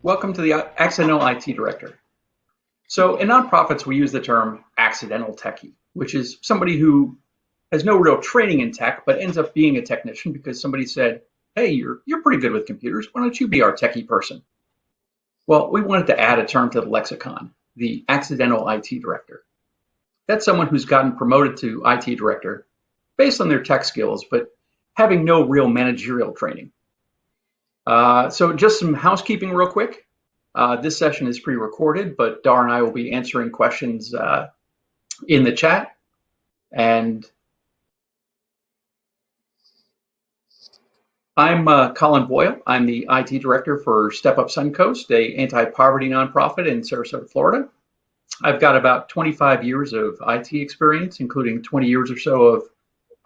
Welcome to the Accidental IT Director. So in nonprofits, we use the term accidental techie, which is somebody who has no real training in tech, but ends up being a technician because somebody said, hey, you're pretty good with computers. Why don't you be our techie person? Well, we wanted to add a term to the lexicon, the accidental IT Director. That's someone who's gotten promoted to IT Director based on their tech skills, but having no real managerial training. So just some housekeeping real quick. This session is pre-recorded, but Dar and I will be answering questions in the chat. And I'm Colin Boyle. I'm the IT Director for Step Up Suncoast, a anti-poverty nonprofit in Sarasota, Florida. I've got about 25 years of IT experience, including 20 years or so of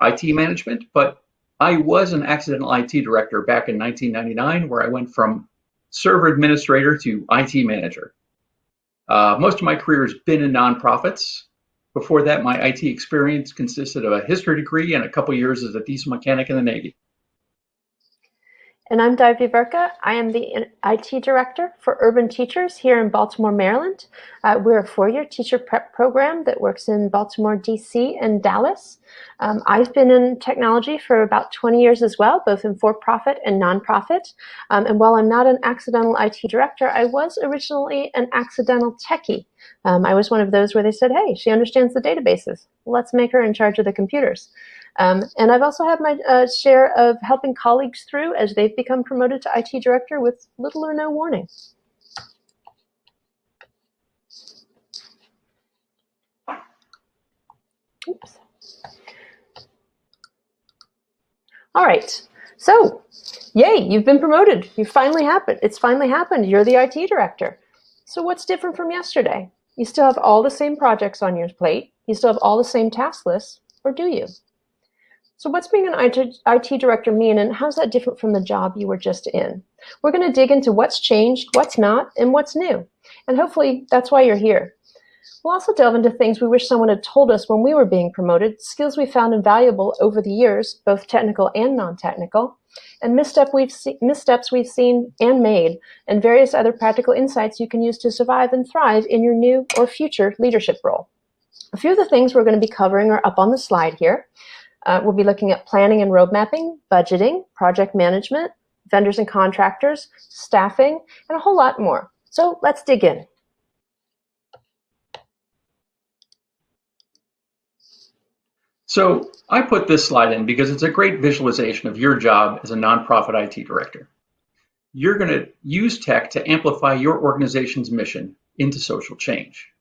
IT management, but I was an accidental IT director back in 1999, where I went from server administrator to IT manager. Most of my career has been in nonprofits. Before that, my IT experience consisted of a history degree and a couple years as a diesel mechanic in the Navy. And I'm Divi Verka. I am the IT Director for Urban Teachers here in Baltimore, Maryland. We're a four-year teacher prep program that works in Baltimore, DC, and Dallas. I've been in technology for about 20 years as well, both in for-profit and nonprofit. And while I'm not an accidental IT Director, I was originally an accidental techie. I was one of those where they said, hey, she understands the databases. Let's make her in charge of the computers. And I've also had my share of helping colleagues through as they've become promoted to IT Director with little or no warning. Oops. All right, so yay, you've been promoted. You finally happened. It's finally happened. You're the IT Director. So what's different from yesterday? You still have all the same projects on your plate. You still have all the same task lists, or do you? So what's being an IT Director mean, and how's that different from the job you were just in? We're going to dig into what's changed, what's not, and what's new. And hopefully that's why you're here. We'll also delve into things we wish someone had told us when we were being promoted, skills we found invaluable over the years, both technical and non-technical, and missteps we've seen and made, and various other practical insights you can use to survive and thrive in your new or future leadership role. A few of the things we're going to be covering are up on the slide here. We'll be looking at planning and road mapping, budgeting, project management, vendors and contractors, staffing, and a whole lot more. So let's dig in. So I put this slide in because it's a great visualization of your job as a nonprofit IT director. You're going to use tech to amplify your organization's mission into social change.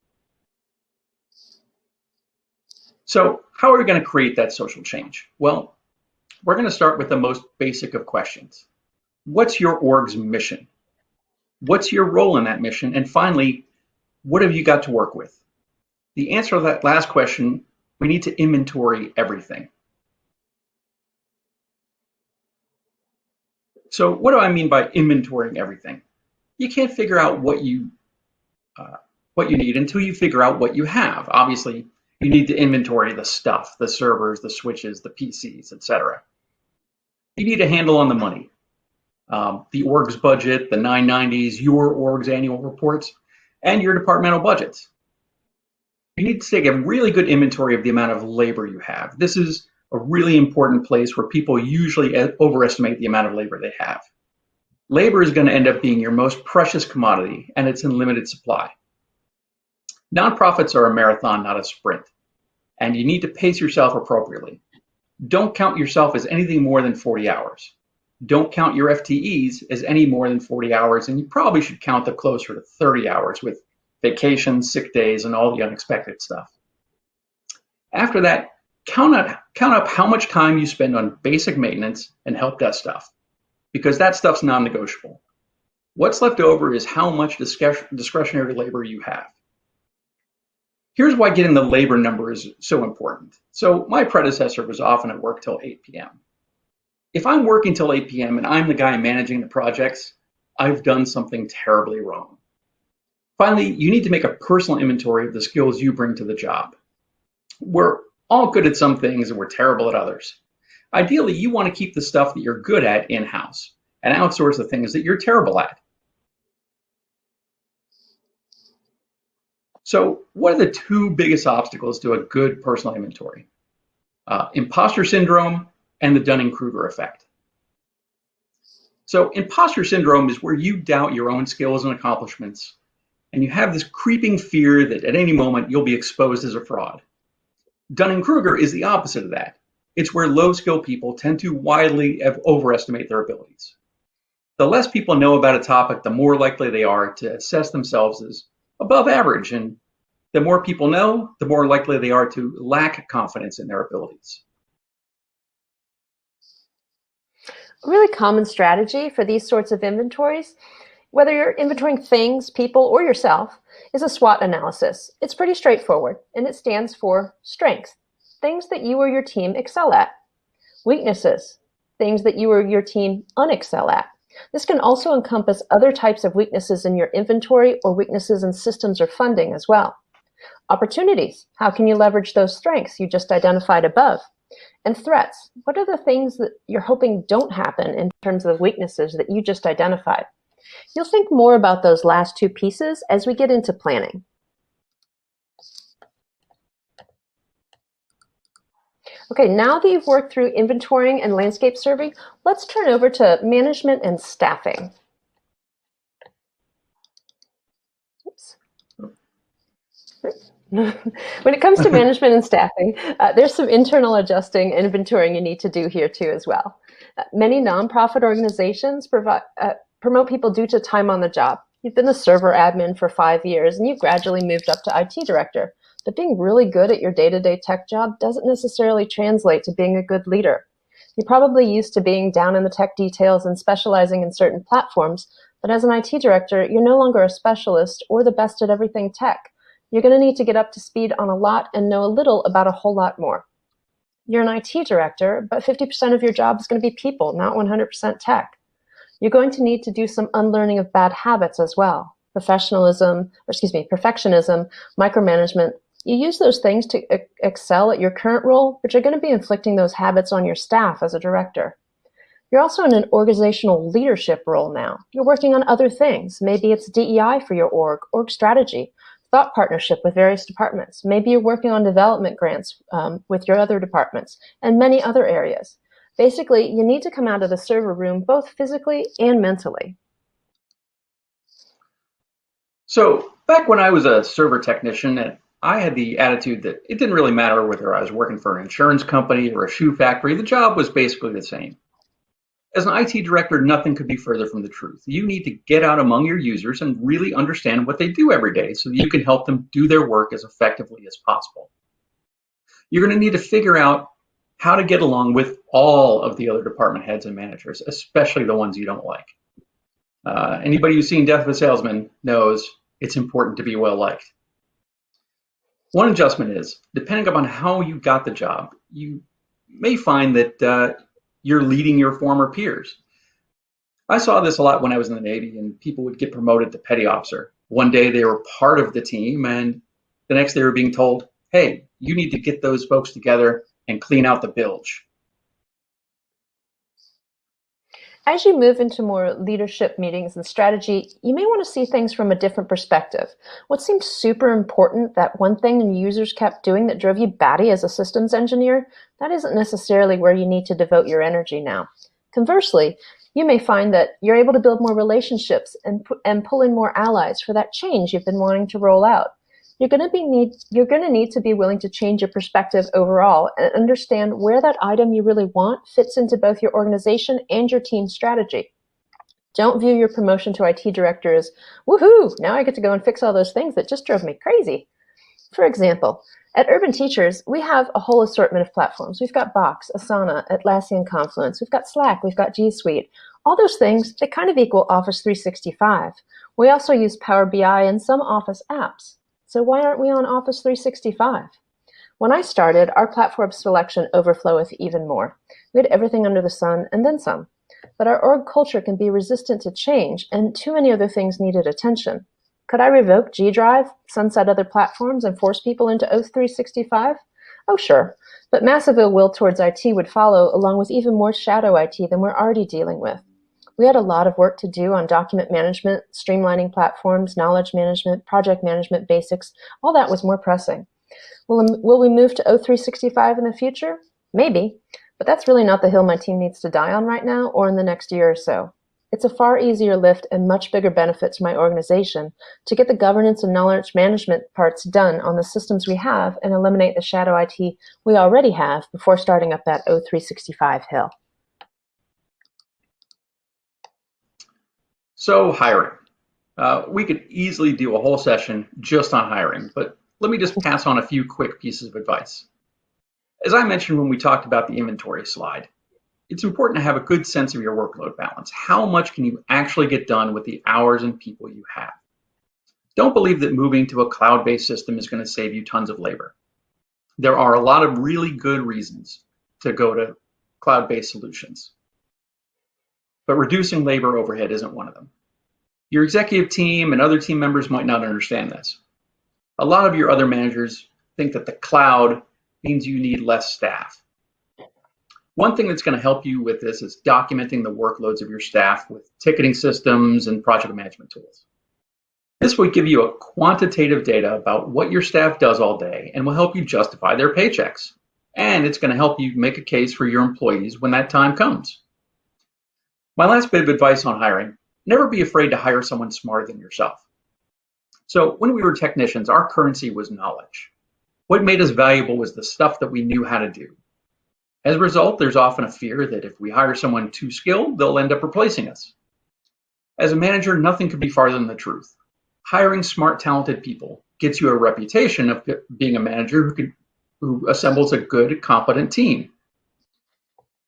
So how are we going to create that social change? Well, we're going to start with the most basic of questions. What's your org's mission? What's your role in that mission? And finally, what have you got to work with? The answer to that last question, we need to inventory everything. So what do I mean by inventorying everything? You can't figure out what you need until you figure out what you have. Obviously, you need to inventory the stuff, the servers, the switches, the PCs, etc. You need a handle on the money, the org's budget, the 990s, your org's annual reports, and your departmental budgets. You need to take a really good inventory of the amount of labor you have. This is a really important place where people usually overestimate the amount of labor they have. Labor is going to end up being your most precious commodity, and it's in limited supply. Nonprofits are a marathon, not a sprint, and you need to pace yourself appropriately. Don't count yourself as anything more than 40 hours. Don't count your FTEs as any more than 40 hours, and you probably should count them closer to 30 hours with vacations, sick days, and all the unexpected stuff. After that, count up how much time you spend on basic maintenance and help desk stuff, because that stuff's non-negotiable. What's left over is how much discretionary labor you have. Here's why getting the labor number is so important. So my predecessor was often at work till 8 p.m. If I'm working till 8 p.m. and I'm the guy managing the projects, I've done something terribly wrong. Finally, you need to make a personal inventory of the skills you bring to the job. We're all good at some things and we're terrible at others. Ideally, you want to keep the stuff that you're good at in-house and outsource the things that you're terrible at. So what are the two biggest obstacles to a good personal inventory? Imposter syndrome and the Dunning-Kruger effect. So imposter syndrome is where you doubt your own skills and accomplishments, and you have this creeping fear that at any moment you'll be exposed as a fraud. Dunning-Kruger is the opposite of that. It's where low-skill people tend to widely overestimate their abilities. The less people know about a topic, the more likely they are to assess themselves as above average, and the more people know, the more likely they are to lack confidence in their abilities. A really common strategy for these sorts of inventories, whether you're inventorying things, people, or yourself, is a SWOT analysis. It's pretty straightforward, and it stands for strengths, things that you or your team excel at. Weaknesses, things that you or your team unexcel at. This can also encompass other types of weaknesses in your inventory or weaknesses in systems or funding as well. Opportunities, how can you leverage those strengths you just identified above? And threats, what are the things that you're hoping don't happen in terms of weaknesses that you just identified? You'll think more about those last two pieces as we get into planning. Okay, now that you've worked through inventorying and landscape survey, let's turn over to management and staffing. Oops. When it comes to management and staffing, there's some internal adjusting and inventorying you need to do here too as well. Many nonprofit organizations promote people due to time on the job. You've been the server admin for 5 years and you've gradually moved up to IT director. But being really good at your day-to-day tech job doesn't necessarily translate to being a good leader. You're probably used to being down in the tech details and specializing in certain platforms, but as an IT director, you're no longer a specialist or the best at everything tech. You're going to need to get up to speed on a lot and know a little about a whole lot more. You're an IT director, but 50% of your job is going to be people, not 100% tech. You're going to need to do some unlearning of bad habits as well. Perfectionism, micromanagement. You use those things to excel at your current role, but you're going to be inflicting those habits on your staff as a director. You're also in an organizational leadership role now. You're working on other things. Maybe it's DEI for your org strategy, thought partnership with various departments. Maybe you're working on development grants with your other departments and many other areas. Basically, you need to come out of the server room both physically and mentally. So back when I was a server technician, I had the attitude that it didn't really matter whether I was working for an insurance company or a shoe factory. The job was basically the same. As an IT director, nothing could be further from the truth. You need to get out among your users and really understand what they do every day so that you can help them do their work as effectively as possible. You're going to need to figure out how to get along with all of the other department heads and managers, especially the ones you don't like. Anybody who's seen Death of a Salesman knows it's important to be well liked. One adjustment is, depending upon how you got the job, you may find that you're leading your former peers. I saw this a lot when I was in the Navy, and people would get promoted to petty officer. One day they were part of the team, and the next they were being told, hey, you need to get those folks together and clean out the bilge. As you move into more leadership meetings and strategy, you may want to see things from a different perspective. What seemed super important, that one thing the users kept doing that drove you batty as a systems engineer, that isn't necessarily where you need to devote your energy now. Conversely, you may find that you're able to build more relationships and pull in more allies for that change you've been wanting to roll out. You're going to need to be willing to change your perspective overall and understand where that item you really want fits into both your organization and your team strategy. Don't view your promotion to IT director as, woohoo, now I get to go and fix all those things that just drove me crazy. For example, at Urban Teachers, we have a whole assortment of platforms. We've got Box, Asana, Atlassian Confluence, we've got Slack, we've got G Suite. All those things, they kind of equal Office 365. We also use Power BI and some Office apps. So why aren't we on Office 365? When I started, our platform selection overflowed with even more. We had everything under the sun and then some. But our org culture can be resistant to change, and too many other things needed attention. Could I revoke G Drive, sunset other platforms, and force people into Office 365? Oh, sure. But massive ill will towards IT would follow, along with even more shadow IT than we're already dealing with. We had a lot of work to do on document management, streamlining platforms, knowledge management, project management basics. All that was more pressing. Will we move to O365 in the future? Maybe, but that's really not the hill my team needs to die on right now or in the next year or so. It's a far easier lift and much bigger benefit to my organization to get the governance and knowledge management parts done on the systems we have and eliminate the shadow IT we already have before starting up that O365 hill. So hiring. We could easily do a whole session just on hiring, but let me just pass on a few quick pieces of advice. As I mentioned when we talked about the inventory slide, it's important to have a good sense of your workload balance. How much can you actually get done with the hours and people you have? Don't believe that moving to a cloud-based system is going to save you tons of labor. There are a lot of really good reasons to go to cloud-based solutions, but reducing labor overhead isn't one of them. Your executive team and other team members might not understand this. A lot of your other managers think that the cloud means you need less staff. One thing that's going to help you with this is documenting the workloads of your staff with ticketing systems and project management tools. This will give you a quantitative data about what your staff does all day and will help you justify their paychecks. And it's going to help you make a case for your employees when that time comes. My last bit of advice on hiring: never be afraid to hire someone smarter than yourself. So when we were technicians, our currency was knowledge. What made us valuable was the stuff that we knew how to do. As a result, there's often a fear that if we hire someone too skilled, they'll end up replacing us. As a manager, nothing could be farther than the truth. Hiring smart, talented people gets you a reputation of being a manager who assembles a good, competent team.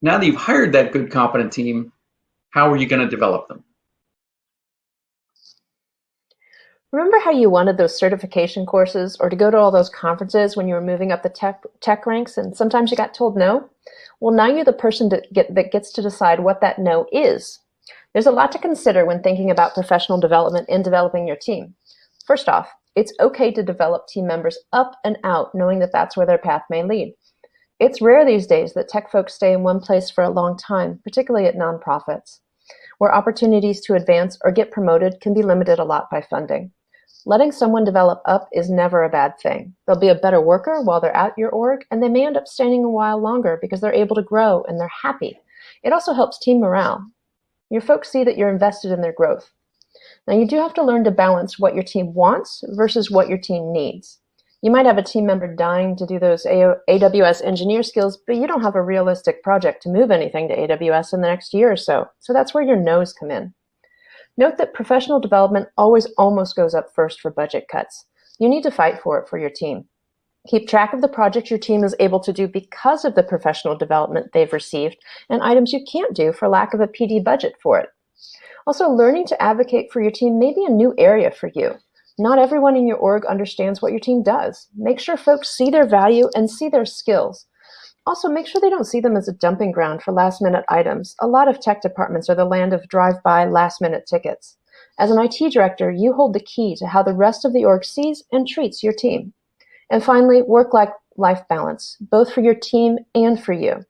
Now that you've hired that good, competent team, how are you going to develop them? Remember how you wanted those certification courses or to go to all those conferences when you were moving up the tech ranks and sometimes you got told no? Well, now you're the person that gets to decide what that no is. There's a lot to consider when thinking about professional development and developing your team. First off, it's okay to develop team members up and out, knowing that that's where their path may lead. It's rare these days that tech folks stay in one place for a long time, particularly at nonprofits, where opportunities to advance or get promoted can be limited a lot by funding. Letting someone develop up is never a bad thing. They'll be a better worker while they're at your org, and they may end up staying a while longer because they're able to grow and they're happy. It also helps team morale. Your folks see that you're invested in their growth. Now, you do have to learn to balance what your team wants versus what your team needs. You might have a team member dying to do those AWS engineer skills, but you don't have a realistic project to move anything to AWS in the next year or so. So that's where your no's come in. Note that professional development always almost goes up first for budget cuts. You need to fight for it for your team. Keep track of the projects your team is able to do because of the professional development they've received and items you can't do for lack of a PD budget for it. Also, learning to advocate for your team may be a new area for you. Not everyone in your org understands what your team does. Make sure folks see their value and see their skills. Also, make sure they don't see them as a dumping ground for last-minute items. A lot of tech departments are the land of drive-by, last-minute tickets. As an IT director, you hold the key to how the rest of the org sees and treats your team. And finally, work-life balance, both for your team and for you.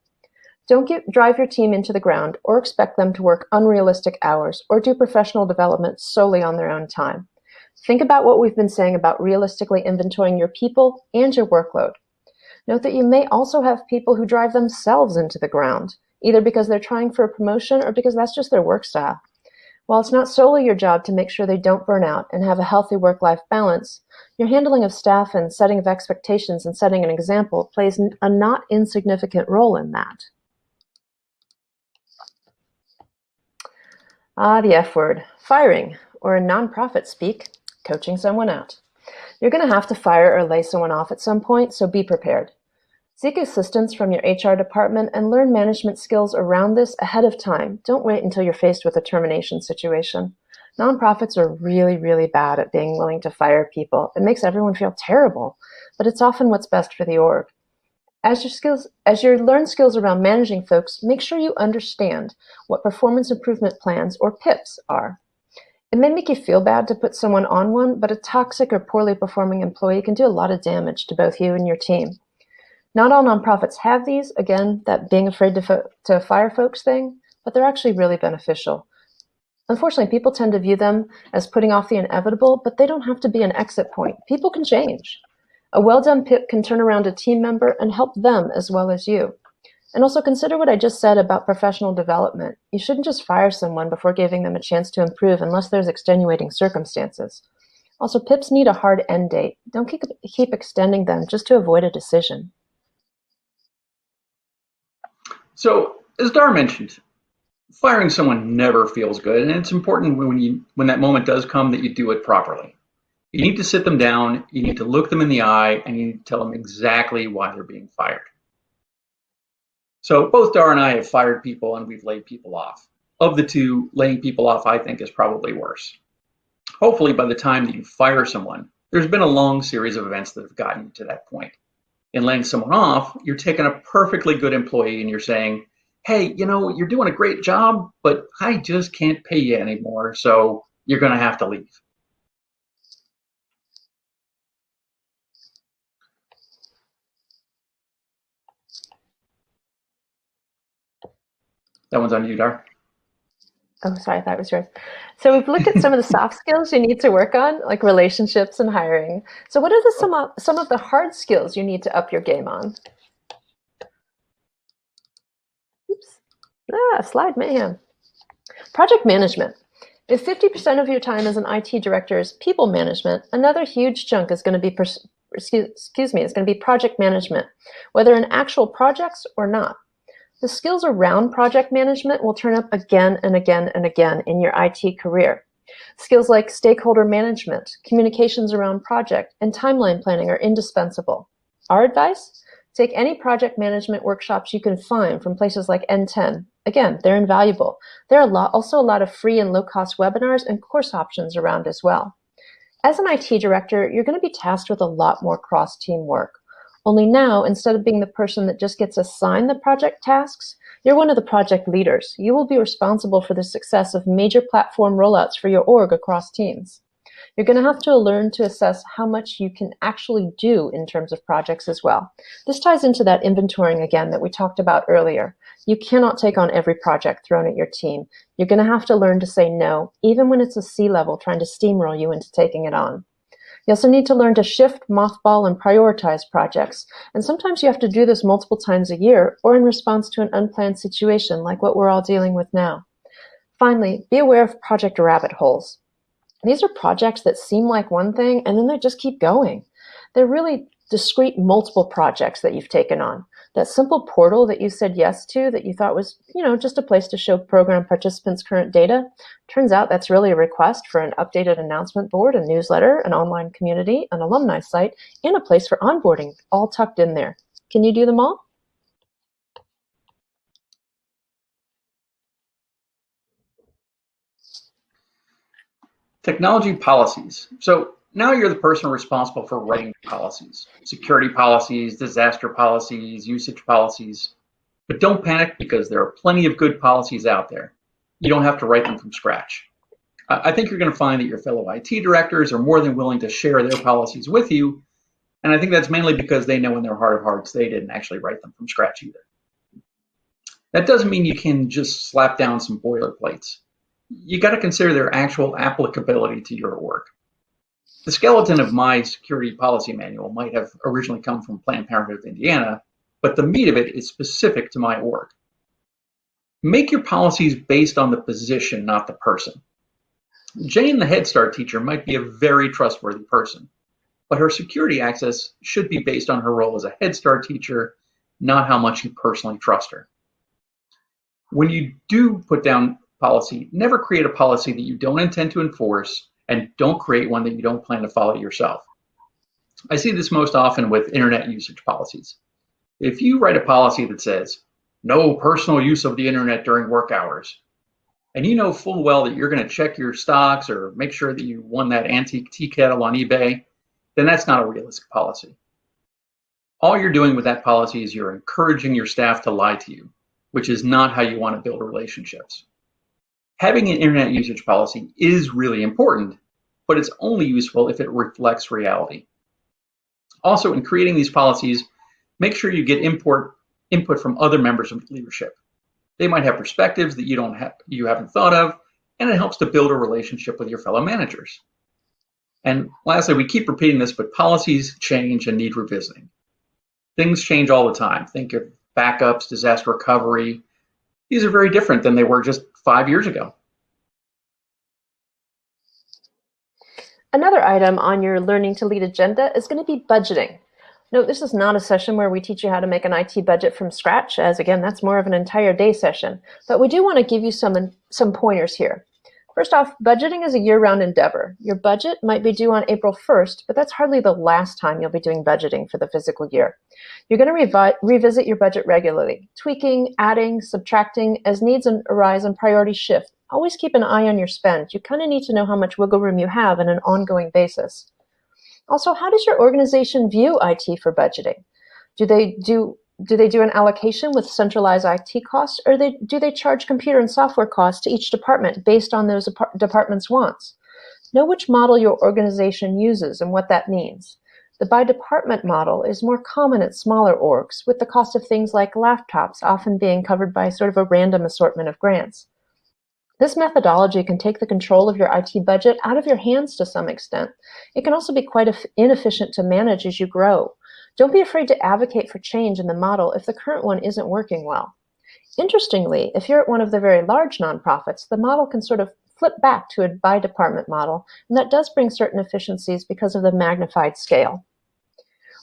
Don't drive your team into the ground or expect them to work unrealistic hours or do professional development solely on their own time. Think about what we've been saying about realistically inventorying your people and your workload. Note that you may also have people who drive themselves into the ground, either because they're trying for a promotion or because that's just their work style. While it's not solely your job to make sure they don't burn out and have a healthy work-life balance, your handling of staff and setting of expectations and setting an example plays a not insignificant role in that. The F word, firing, or in nonprofit speak, coaching someone out. You're going to have to fire or lay someone off at some point, so be prepared. Seek assistance from your HR department and learn management skills around this ahead of time. Don't wait until you're faced with a termination situation. Nonprofits are really, really bad at being willing to fire people. It makes everyone feel terrible, but it's often what's best for the org. As you learn skills around managing folks, make sure you understand what performance improvement plans or PIPs are. It may make you feel bad to put someone on one, but a toxic or poorly performing employee can do a lot of damage to both you and your team. Not all nonprofits have these, again, that being afraid to fire folks thing, but they're actually really beneficial. Unfortunately, people tend to view them as putting off the inevitable, but they don't have to be an exit point. People can change. A well-done PIP can turn around a team member and help them as well as you. And also consider what I just said about professional development. You shouldn't just fire someone before giving them a chance to improve unless there's extenuating circumstances. Also, PIPs need a hard end date. Don't keep extending them just to avoid a decision. So, as Dar mentioned, firing someone never feels good, and it's important when that moment does come that you do it properly. You need to sit them down, you need to look them in the eye, and you need to tell them exactly why they're being fired. So both Dar and I have fired people and we've laid people off. Of the two, laying people off I think is probably worse. Hopefully by the time that you fire someone, there's been a long series of events that have gotten you to that point. In laying someone off, you're taking a perfectly good employee and you're saying, hey, you're doing a great job, but I just can't pay you anymore, so you're going to have to leave. That one's on you, Dar. Oh, sorry, that was yours. So we've looked at some of the soft skills you need to work on, like relationships and hiring. So what are some of the hard skills you need to up your game on? Oops. Slide mayhem. Project management. If 50% of your time as an IT director is people management, another huge chunk is going to be is going to be project management, whether in actual projects or not. The skills around project management will turn up again and again and again in your IT career. Skills like stakeholder management, communications around project, and timeline planning are indispensable. Our advice? Take any project management workshops you can find from places like N10. Again, they're invaluable. There are also a lot of free and low-cost webinars and course options around as well. As an IT director, you're going to be tasked with a lot more cross-team work. Only now, instead of being the person that just gets assigned the project tasks, you're one of the project leaders. You will be responsible for the success of major platform rollouts for your org across teams. You're going to have to learn to assess how much you can actually do in terms of projects as well. This ties into that inventorying again that we talked about earlier. You cannot take on every project thrown at your team. You're going to have to learn to say no, even when it's a C-level trying to steamroll you into taking it on. You also need to learn to shift, mothball, and prioritize projects. And sometimes you have to do this multiple times a year or in response to an unplanned situation like what we're all dealing with now. Finally, be aware of project rabbit holes. These are projects that seem like one thing and then they just keep going. They're really discrete multiple projects that you've taken on. That simple portal that you said yes to that you thought was, just a place to show program participants current data, turns out that's really a request for an updated announcement board, a newsletter, an online community, an alumni site, and a place for onboarding, all tucked in there. Can you do them all? Technology policies. So now you're the person responsible for writing policies, security policies, disaster policies, usage policies. But don't panic because there are plenty of good policies out there. You don't have to write them from scratch. I think you're going to find that your fellow IT directors are more than willing to share their policies with you. And I think that's mainly because they know in their heart of hearts they didn't actually write them from scratch either. That doesn't mean you can just slap down some boilerplates. You got to consider their actual applicability to your work. The skeleton of my security policy manual might have originally come from Planned Parenthood of Indiana, but the meat of it is specific to my org. Make your policies based on the position, not the person. Jane, the Head Start teacher, might be a very trustworthy person, but her security access should be based on her role as a Head Start teacher, not how much you personally trust her. When you do put down policy, never create a policy that you don't intend to enforce, and don't create one that you don't plan to follow yourself. I see this most often with internet usage policies. If you write a policy that says, no personal use of the internet during work hours, and you know full well that you're going to check your stocks or make sure that you won that antique tea kettle on eBay, then that's not a realistic policy. All you're doing with that policy is you're encouraging your staff to lie to you, which is not how you want to build relationships. Having an internet usage policy is really important, but it's only useful if it reflects reality. Also, in creating these policies, make sure you get input from other members of leadership. They might have perspectives that you haven't thought of, and it helps to build a relationship with your fellow managers. And lastly, we keep repeating this, but policies change and need revisiting. Things change all the time. Think of backups, disaster recovery. These are very different than they were just 5 years ago. Another item on your Learning to Lead agenda is going to be budgeting. Note, this is not a session where we teach you how to make an IT budget from scratch, as again, that's more of an entire day session. But we do want to give you some pointers here. First off, budgeting is a year-round endeavor. Your budget might be due on April 1st, but that's hardly the last time you'll be doing budgeting for the fiscal year. You're going to revisit your budget regularly, tweaking, adding, subtracting as needs arise and priorities shift. Always keep an eye on your spend. You kind of need to know how much wiggle room you have on an ongoing basis. Also, how does your organization view IT for budgeting? Do they do an allocation with centralized IT costs, or do they charge computer and software costs to each department based on those departments' wants? Know which model your organization uses and what that means. The by-department model is more common at smaller orgs, with the cost of things like laptops often being covered by sort of a random assortment of grants. This methodology can take the control of your IT budget out of your hands to some extent. It can also be quite inefficient to manage as you grow. Don't be afraid to advocate for change in the model if the current one isn't working well. Interestingly, if you're at one of the very large nonprofits, the model can sort of flip back to a by-department model, and that does bring certain efficiencies because of the magnified scale.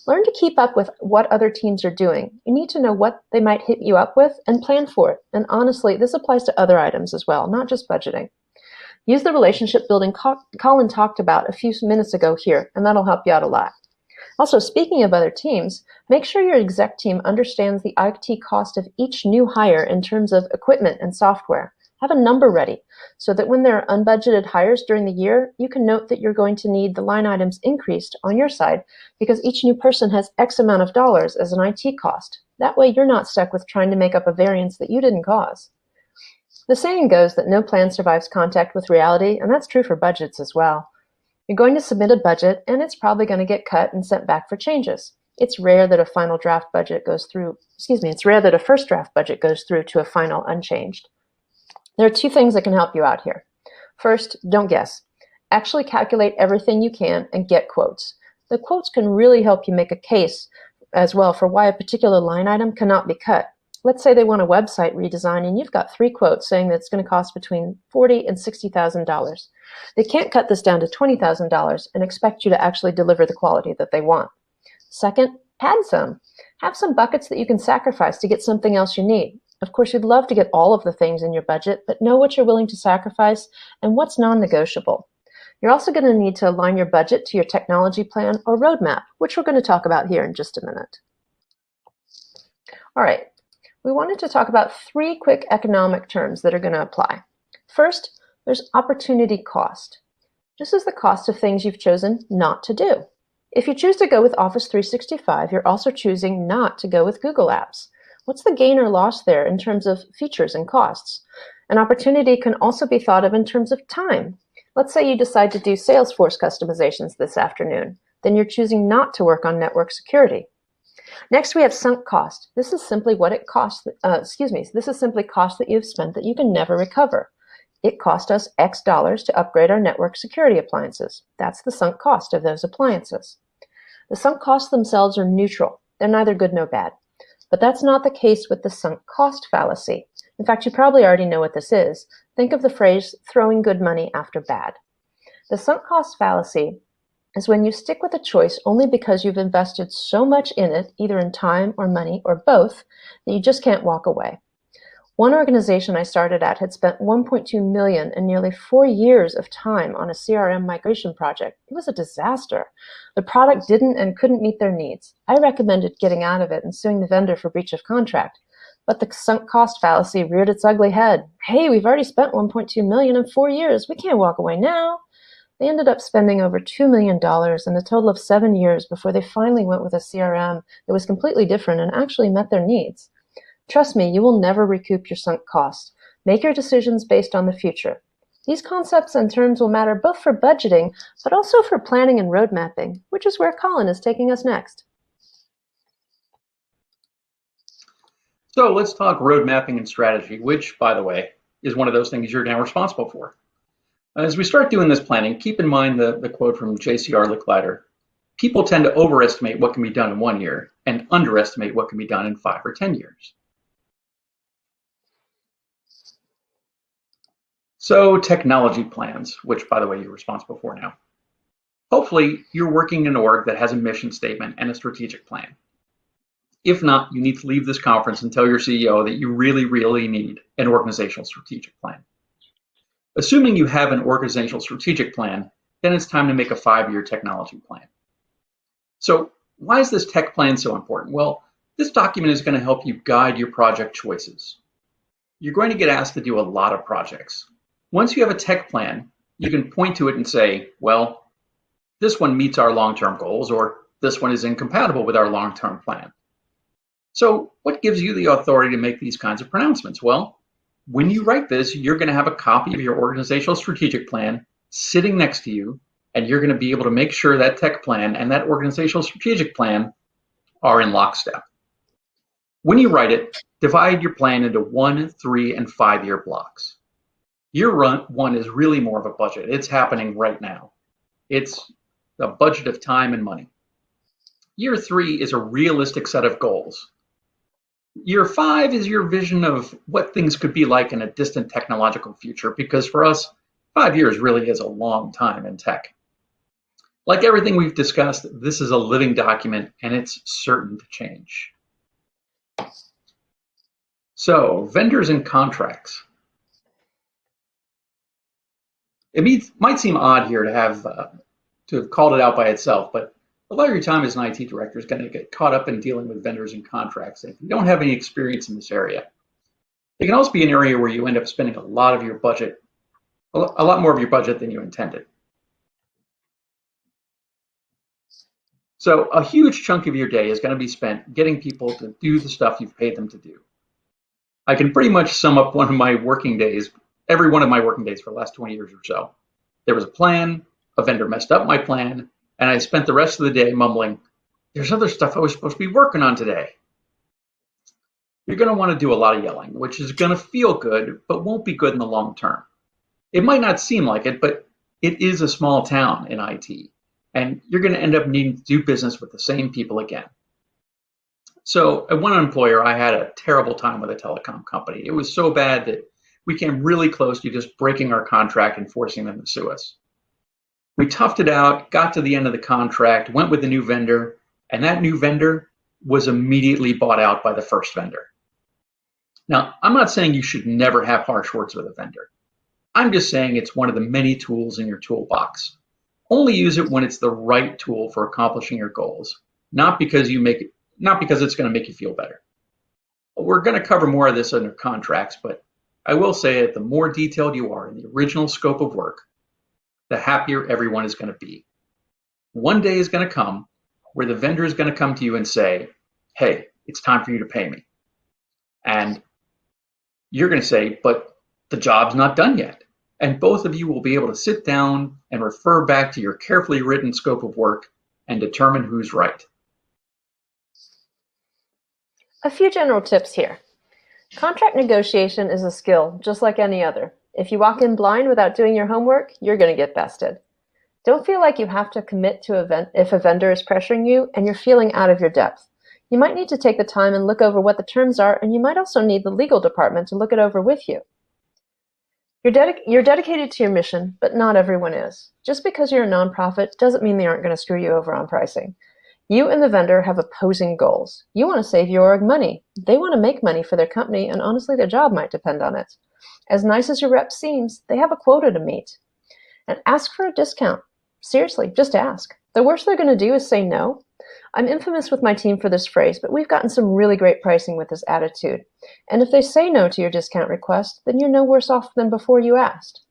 Learn to keep up with what other teams are doing. You need to know what they might hit you up with and plan for it. And honestly, this applies to other items as well, not just budgeting. Use the relationship building Colin talked about a few minutes ago here, and that'll help you out a lot. Also, speaking of other teams, make sure your exec team understands the IT cost of each new hire in terms of equipment and software. Have a number ready so that when there are unbudgeted hires during the year, you can note that you're going to need the line items increased on your side because each new person has X amount of dollars as an IT cost. That way you're not stuck with trying to make up a variance that you didn't cause. The saying goes that no plan survives contact with reality, and that's true for budgets as well. You're going to submit a budget, and it's probably going to get cut and sent back for changes. It's rare that a first draft budget goes through to a final unchanged. There are two things that can help you out here. First, don't guess. Actually calculate everything you can and get quotes. The quotes can really help you make a case as well for why a particular line item cannot be cut. Let's say they want a website redesign and you've got 3 quotes saying that it's going to cost between $40,000 and $60,000. They can't cut this down to $20,000 and expect you to actually deliver the quality that they want. Second, add some. Have some buckets that you can sacrifice to get something else you need. Of course, you'd love to get all of the things in your budget, but know what you're willing to sacrifice and what's non-negotiable. You're also going to need to align your budget to your technology plan or roadmap, which we're going to talk about here in just a minute. All right, we wanted to talk about 3 quick economic terms that are going to apply. First, there's opportunity cost. This is the cost of things you've chosen not to do. If you choose to go with Office 365, you're also choosing not to go with Google Apps. What's the gain or loss there in terms of features and costs? An opportunity can also be thought of in terms of time. Let's say you decide to do Salesforce customizations this afternoon. Then you're choosing not to work on network security. Next, we have sunk cost. This is simply what it costs. This is simply cost that you've spent that you can never recover. It cost us X dollars to upgrade our network security appliances. That's the sunk cost of those appliances. The sunk costs themselves are neutral. They're neither good nor bad. But that's not the case with the sunk cost fallacy. In fact, you probably already know what this is. Think of the phrase, throwing good money after bad. The sunk cost fallacy is when you stick with a choice only because you've invested so much in it, either in time or money or both, that you just can't walk away. One organization I started at had spent $1.2 million and nearly 4 years of time on a CRM migration project. It was a disaster. The product didn't and couldn't meet their needs. I recommended getting out of it and suing the vendor for breach of contract. But the sunk cost fallacy reared its ugly head. Hey, we've already spent $1.2 million in 4 years. We can't walk away now. They ended up spending over $2 million in a total of 7 years before they finally went with a CRM that was completely different and actually met their needs. Trust me, you will never recoup your sunk cost. Make your decisions based on the future. These concepts and terms will matter both for budgeting, but also for planning and road mapping, which is where Colin is taking us next. So let's talk road mapping and strategy, which, by the way, is one of those things you're now responsible for. As we start doing this planning, keep in mind the quote from JCR Licklider. People tend to overestimate what can be done in 1 year and underestimate what can be done in 5 or 10 years. So technology plans, which by the way, you're responsible for now. Hopefully you're working in an org that has a mission statement and a strategic plan. If not, you need to leave this conference and tell your CEO that you really, really need an organizational strategic plan. Assuming you have an organizational strategic plan, then it's time to make a 5-year technology plan. So why is this tech plan so important? Well, this document is going to help you guide your project choices. You're going to get asked to do a lot of projects. Once you have a tech plan, you can point to it and say, well, this one meets our long-term goals, or this one is incompatible with our long-term plan. So what gives you the authority to make these kinds of pronouncements? Well, when you write this, you're going to have a copy of your organizational strategic plan sitting next to you, and you're going to be able to make sure that tech plan and that organizational strategic plan are in lockstep. When you write it, divide your plan into 1, 3, and 5-year blocks. Year 1 is really more of a budget. It's happening right now. It's a budget of time and money. Year 3 is a realistic set of goals. Year 5 is your vision of what things could be like in a distant technological future, because for us, 5 years really is a long time in tech. Like everything we've discussed, this is a living document and it's certain to change. So, vendors and contracts. It might seem odd here to have called it out by itself, but a lot of your time as an IT director is going to get caught up in dealing with vendors and contracts. If you don't have any experience in this area, it can also be an area where you end up spending a lot more of your budget than you intended. So a huge chunk of your day is going to be spent getting people to do the stuff you've paid them to do. I can pretty much sum up one of my working days, every one of my working days for the last 20 years or so. There was a plan, a vendor messed up my plan, and I spent the rest of the day mumbling, there's other stuff I was supposed to be working on today. You're going to want to do a lot of yelling, which is going to feel good, but won't be good in the long term. It might not seem like it, but it is a small town in IT, and you're going to end up needing to do business with the same people again. So at one employer, I had a terrible time with a telecom company. It was so bad that we came really close to just breaking our contract and forcing them to sue us. We toughed it out, got to the end of the contract, went with a new vendor, and that new vendor was immediately bought out by the first vendor. Now, I'm not saying you should never have harsh words with a vendor. I'm just saying it's one of the many tools in your toolbox. Only use it when it's the right tool for accomplishing your goals, not because it's going to make you feel better. We're going to cover more of this under contracts, but I will say that the more detailed you are in the original scope of work, the happier everyone is going to be. One day is going to come where the vendor is going to come to you and say, hey, it's time for you to pay me. And you're going to say, but the job's not done yet. And both of you will be able to sit down and refer back to your carefully written scope of work and determine who's right. A few general tips here. Contract negotiation is a skill just like any other. If you walk in blind without doing your homework, you're going to get bested. Don't feel like you have to commit to if a vendor is pressuring you and you're feeling out of your depth. You might need to take the time and look over what the terms are, and you might also need the legal department to look it over with you. You're dedicated to your mission, but not everyone is. Just because you're a nonprofit doesn't mean they aren't going to screw you over on pricing. You and the vendor have opposing goals. You want to save your org money. They want to make money for their company, and honestly, their job might depend on it. As nice as your rep seems, they have a quota to meet. And ask for a discount. Seriously, just ask. The worst they're going to do is say no. I'm infamous with my team for this phrase, but we've gotten some really great pricing with this attitude. And if they say no to your discount request, then you're no worse off than before you asked.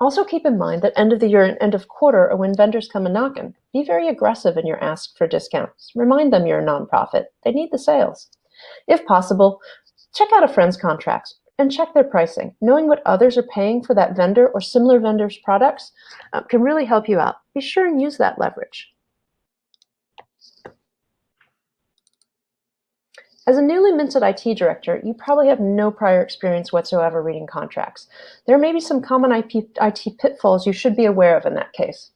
Also keep in mind that end of the year and end of quarter are when vendors come a-knockin'. Be very aggressive in your ask for discounts. Remind them you're a nonprofit. They need the sales. If possible, check out a friend's contracts and check their pricing. Knowing what others are paying for that vendor or similar vendors' products can really help you out. Be sure and use that leverage. As a newly minted IT director, you probably have no prior experience whatsoever reading contracts. There may be some common IT pitfalls you should be aware of in that case.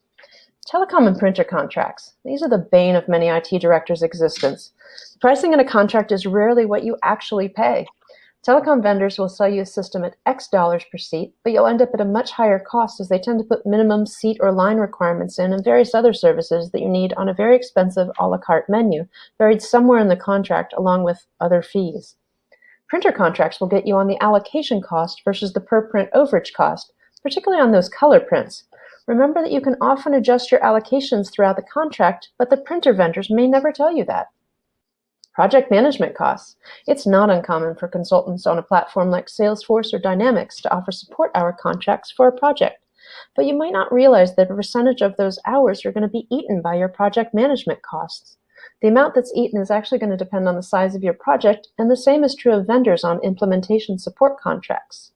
Telecom and printer contracts. These are the bane of many IT directors' existence. Pricing in a contract is rarely what you actually pay. Telecom vendors will sell you a system at X dollars per seat, but you'll end up at a much higher cost as they tend to put minimum seat or line requirements in and various other services that you need on a very expensive a la carte menu, buried somewhere in the contract along with other fees. Printer contracts will get you on the allocation cost versus the per print overage cost, particularly on those color prints. Remember that you can often adjust your allocations throughout the contract, but the printer vendors may never tell you that. Project management costs. It's not uncommon for consultants on a platform like Salesforce or Dynamics to offer support hour contracts for a project, but you might not realize that a percentage of those hours are going to be eaten by your project management costs. The amount that's eaten is actually going to depend on the size of your project, and the same is true of vendors on implementation support contracts.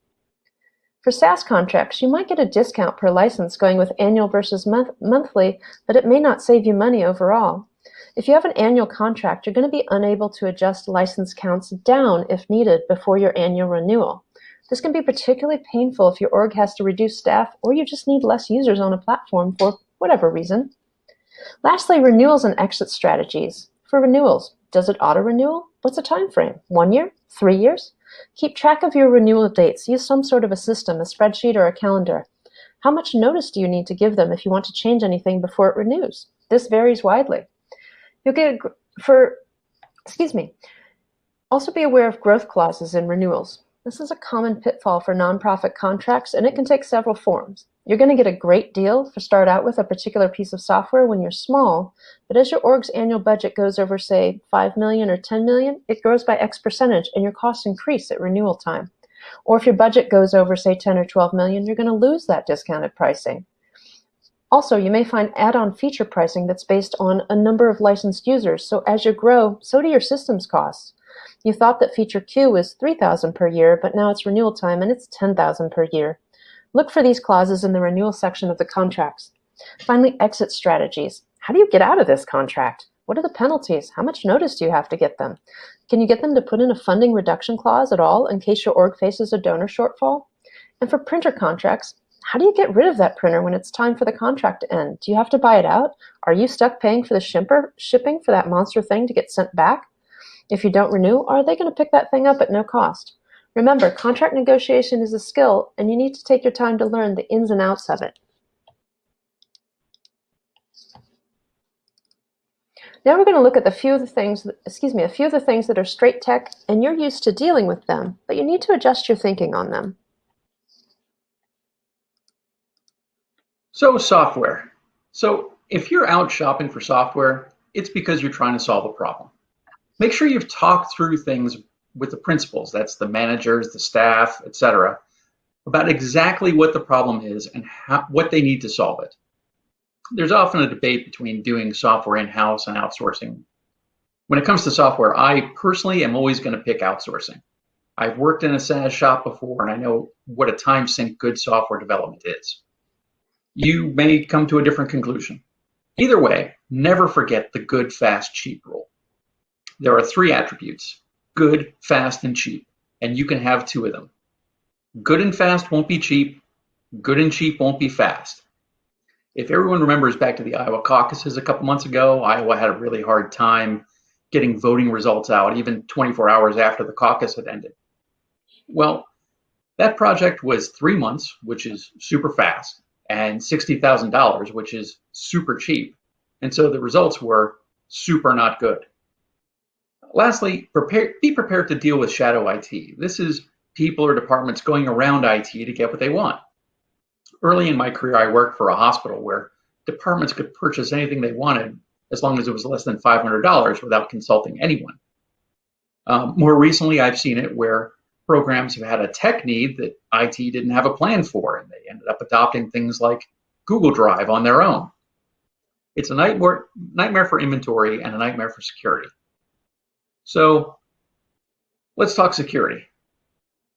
For SaaS contracts, you might get a discount per license going with annual versus monthly, but it may not save you money overall. If you have an annual contract, you're going to be unable to adjust license counts down if needed before your annual renewal. This can be particularly painful if your org has to reduce staff or you just need less users on a platform for whatever reason. Lastly, renewals and exit strategies. For renewals, does it auto-renewal? What's the time frame? 1 year? 3 years? Keep track of your renewal dates. Use some sort of a system, a spreadsheet or a calendar. How much notice do you need to give them if you want to change anything before it renews? This varies widely. You'll get Also be aware of growth clauses in renewals. This is a common pitfall for nonprofit contracts, and it can take several forms. You're going to get a great deal for start out with a particular piece of software when you're small, but as your org's annual budget goes over, say, 5 million or 10 million, it grows by X percentage and your costs increase at renewal time. Or if your budget goes over, say, 10 or 12 million, you're going to lose that discounted pricing. Also, you may find add-on feature pricing that's based on a number of licensed users, so as you grow, so do your systems costs. You thought that feature Q was $3,000 per year, but now it's renewal time and it's $10,000 per year. Look for these clauses in the renewal section of the contracts. Finally, exit strategies. How do you get out of this contract? What are the penalties? How much notice do you have to get them? Can you get them to put in a funding reduction clause at all in case your org faces a donor shortfall? And for printer contracts, how do you get rid of that printer when it's time for the contract to end? Do you have to buy it out? Are you stuck paying for the shipping for that monster thing to get sent back? If you don't renew, are they going to pick that thing up at no cost? Remember, contract negotiation is a skill, and you need to take your time to learn the ins and outs of it. Now we're going to look at a few of the things that are straight tech, and you're used to dealing with them, but you need to adjust your thinking on them. So software. So if you're out shopping for software, it's because you're trying to solve a problem. Make sure you've talked through things with the principals, that's the managers, the staff, etc., about exactly what the problem is and what they need to solve it. There's often a debate between doing software in-house and outsourcing. When it comes to software, I personally am always going to pick outsourcing. I've worked in a SaaS shop before, and I know what a time sink good software development is. You may come to a different conclusion. Either way, never forget the good, fast, cheap rule. There are 3 attributes: good, fast, and cheap, and you can have 2 of them. Good and fast won't be cheap. Good and cheap won't be fast. If everyone remembers back to the Iowa caucuses a couple months ago, Iowa had a really hard time getting voting results out, even 24 hours after the caucus had ended. Well, that project was 3 months, which is super fast, and $60,000, which is super cheap. And so the results were super not good. Lastly, be prepared to deal with shadow IT. This is people or departments going around IT to get what they want. Early in my career, I worked for a hospital where departments could purchase anything they wanted as long as it was less than $500 without consulting anyone. More recently, I've seen it where programs have had a tech need that IT didn't have a plan for, and they ended up adopting things like Google Drive on their own. It's a nightmare for inventory and a nightmare for security. So let's talk security.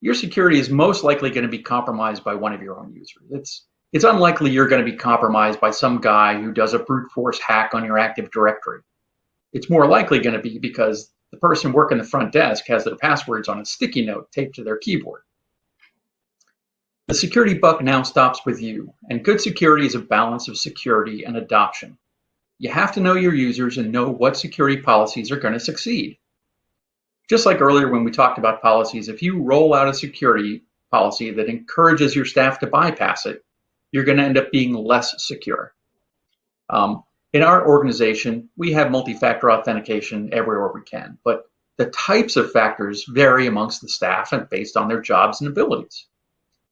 Your security is most likely going to be compromised by one of your own users. It's unlikely you're going to be compromised by some guy who does a brute force hack on your Active Directory. It's more likely going to be because The person working the front desk has their passwords on a sticky note taped to their keyboard. The security buck now stops with you, and good security is a balance of security and adoption. You have to know your users and know what security policies are going to succeed. Just like earlier when we talked about policies, if you roll out a security policy that encourages your staff to bypass it, you're going to end up being less secure. In our organization, we have multi-factor authentication everywhere we can, but the types of factors vary amongst the staff and based on their jobs and abilities.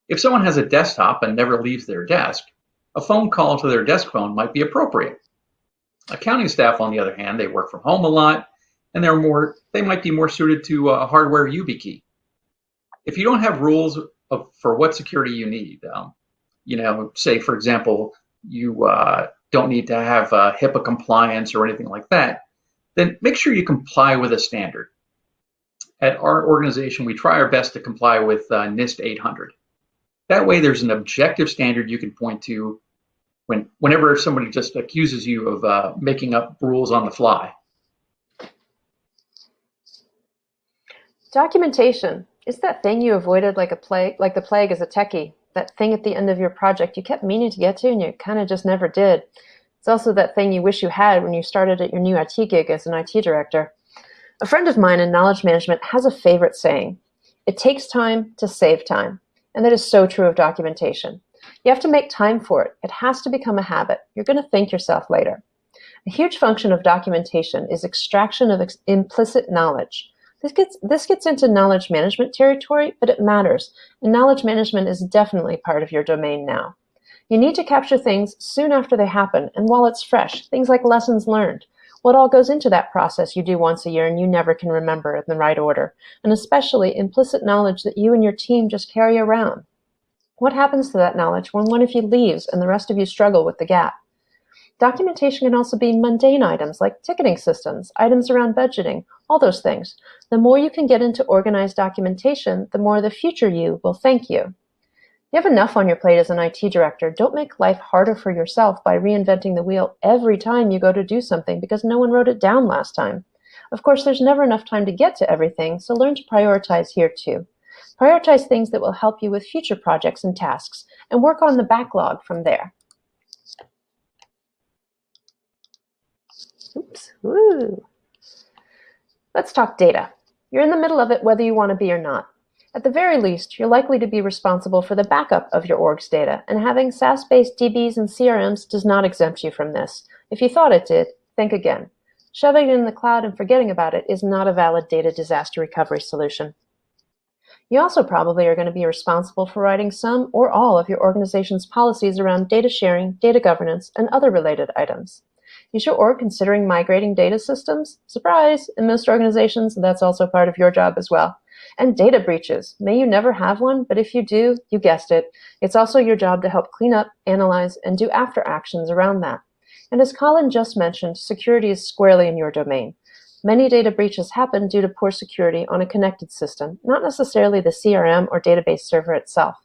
If someone has a desktop and never leaves their desk, a phone call to their desk phone might be appropriate. Accounting staff, on the other hand, they work from home a lot, and they might be more suited to a hardware YubiKey. If you don't have rules for what security you need, say for example, you don't need to have HIPAA compliance or anything like that, then make sure you comply with a standard. At our organization, we try our best to comply with NIST 800. That way there's an objective standard you can point to whenever somebody just accuses you of making up rules on the fly. Documentation is that thing you avoided like the plague as a techie, that thing at the end of your project you kept meaning to get to and you kind of just never did. It's also that thing you wish you had when you started at your new IT gig as an IT director. A friend of mine in knowledge management has a favorite saying: it takes time to save time. And that is so true of documentation. You have to make time for it. It has to become a habit. You're going to thank yourself later. A huge function of documentation is extraction of implicit knowledge. This gets into knowledge management territory, but it matters, and knowledge management is definitely part of your domain now. You need to capture things soon after they happen, and while it's fresh, things like lessons learned, what all goes into that process you do once a year and you never can remember in the right order, and especially implicit knowledge that you and your team just carry around. What happens to that knowledge when one of you leaves and the rest of you struggle with the gap? Documentation can also be mundane items like ticketing systems, items around budgeting, all those things. The more you can get into organized documentation, the more the future you will thank you. You have enough on your plate as an IT director. Don't make life harder for yourself by reinventing the wheel every time you go to do something because no one wrote it down last time. Of course, there's never enough time to get to everything, so learn to prioritize here too. Prioritize things that will help you with future projects and tasks, and work on the backlog from there. Oops. Woo. Let's talk data. You're in the middle of it whether you want to be or not. At the very least, you're likely to be responsible for the backup of your org's data, and having SaaS-based DBs and CRMs does not exempt you from this. If you thought it did, think again. Shoving it in the cloud and forgetting about it is not a valid data disaster recovery solution. You also probably are going to be responsible for writing some or all of your organization's policies around data sharing, data governance, and other related items. Is your org considering migrating data systems? Surprise! In most organizations, that's also part of your job as well. And data breaches. May you never have one, but if you do, you guessed it, it's also your job to help clean up, analyze, and do after actions around that. And as Colin just mentioned, security is squarely in your domain. Many data breaches happen due to poor security on a connected system, not necessarily the CRM or database server itself.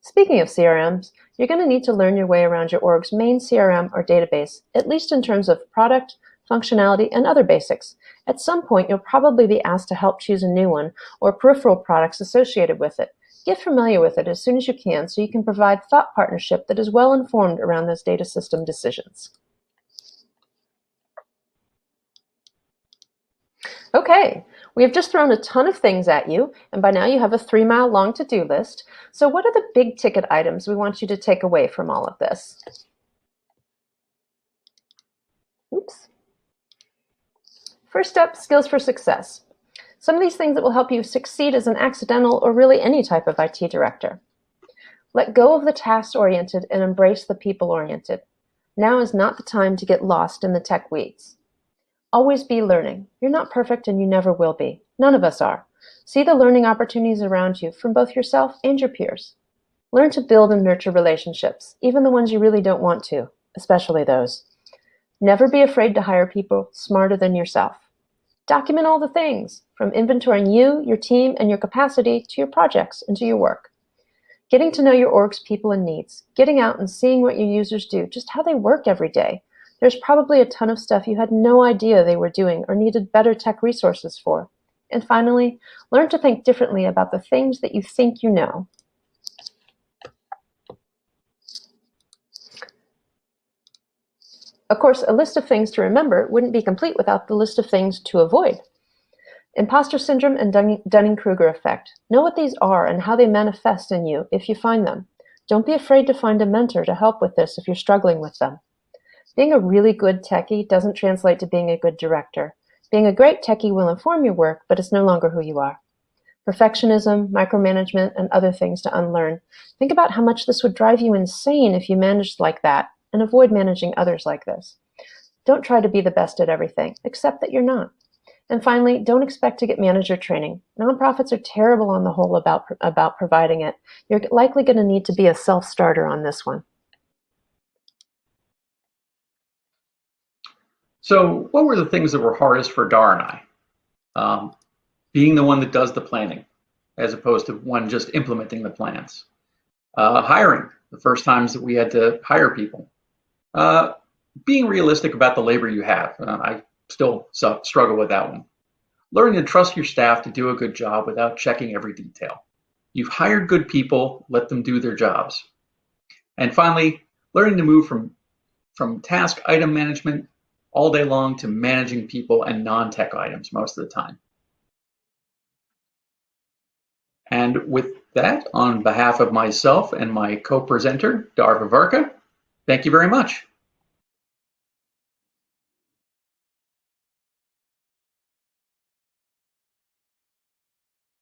Speaking of CRMs, you're going to need to learn your way around your org's main CRM or database, at least in terms of product, functionality, and other basics. At some point, you'll probably be asked to help choose a new one or peripheral products associated with it. Get familiar with it as soon as you can so you can provide thought partnership that is well informed around those data system decisions. Okay, we have just thrown a ton of things at you, and by now you have a 3-mile long to-do list. So what are the big ticket items we want you to take away from all of this? Oops. First up, skills for success. Some of these things that will help you succeed as an accidental or really any type of IT director. Let go of the task-oriented and embrace the people-oriented. Now is not the time to get lost in the tech weeds. Always be learning. You're not perfect and you never will be. None of us are. See the learning opportunities around you from both yourself and your peers. Learn to build and nurture relationships, even the ones you really don't want to, especially those. Never be afraid to hire people smarter than yourself. Document all the things, from inventorying you, your team, and your capacity to your projects and to your work. Getting to know your org's people and needs. Getting out and seeing what your users do, just how they work every day. There's probably a ton of stuff you had no idea they were doing or needed better tech resources for. And finally, learn to think differently about the things that you think you know. Of course, a list of things to remember wouldn't be complete without the list of things to avoid. Imposter syndrome and Dunning-Kruger effect. Know what these are and how they manifest in you if you find them. Don't be afraid to find a mentor to help with this if you're struggling with them. Being a really good techie doesn't translate to being a good director. Being a great techie will inform your work, but it's no longer who you are. Perfectionism, micromanagement, and other things to unlearn. Think about how much this would drive you insane if you managed like that, and avoid managing others like this. Don't try to be the best at everything, accept that you're not. And finally, don't expect to get manager training. Nonprofits are terrible on the whole about providing it. You're likely going to need to be a self-starter on this one. So what were the things that were hardest for Dar and I? Being the one that does the planning, as opposed to one just implementing the plans. Hiring, the first times that we had to hire people. Being realistic about the labor you have. I still struggle with that one. Learning to trust your staff to do a good job without checking every detail. You've hired good people, let them do their jobs. And finally, learning to move from task item management all day long to managing people and non-tech items most of the time. And with that, on behalf of myself and my co-presenter, Dar Vavarka, thank you very much.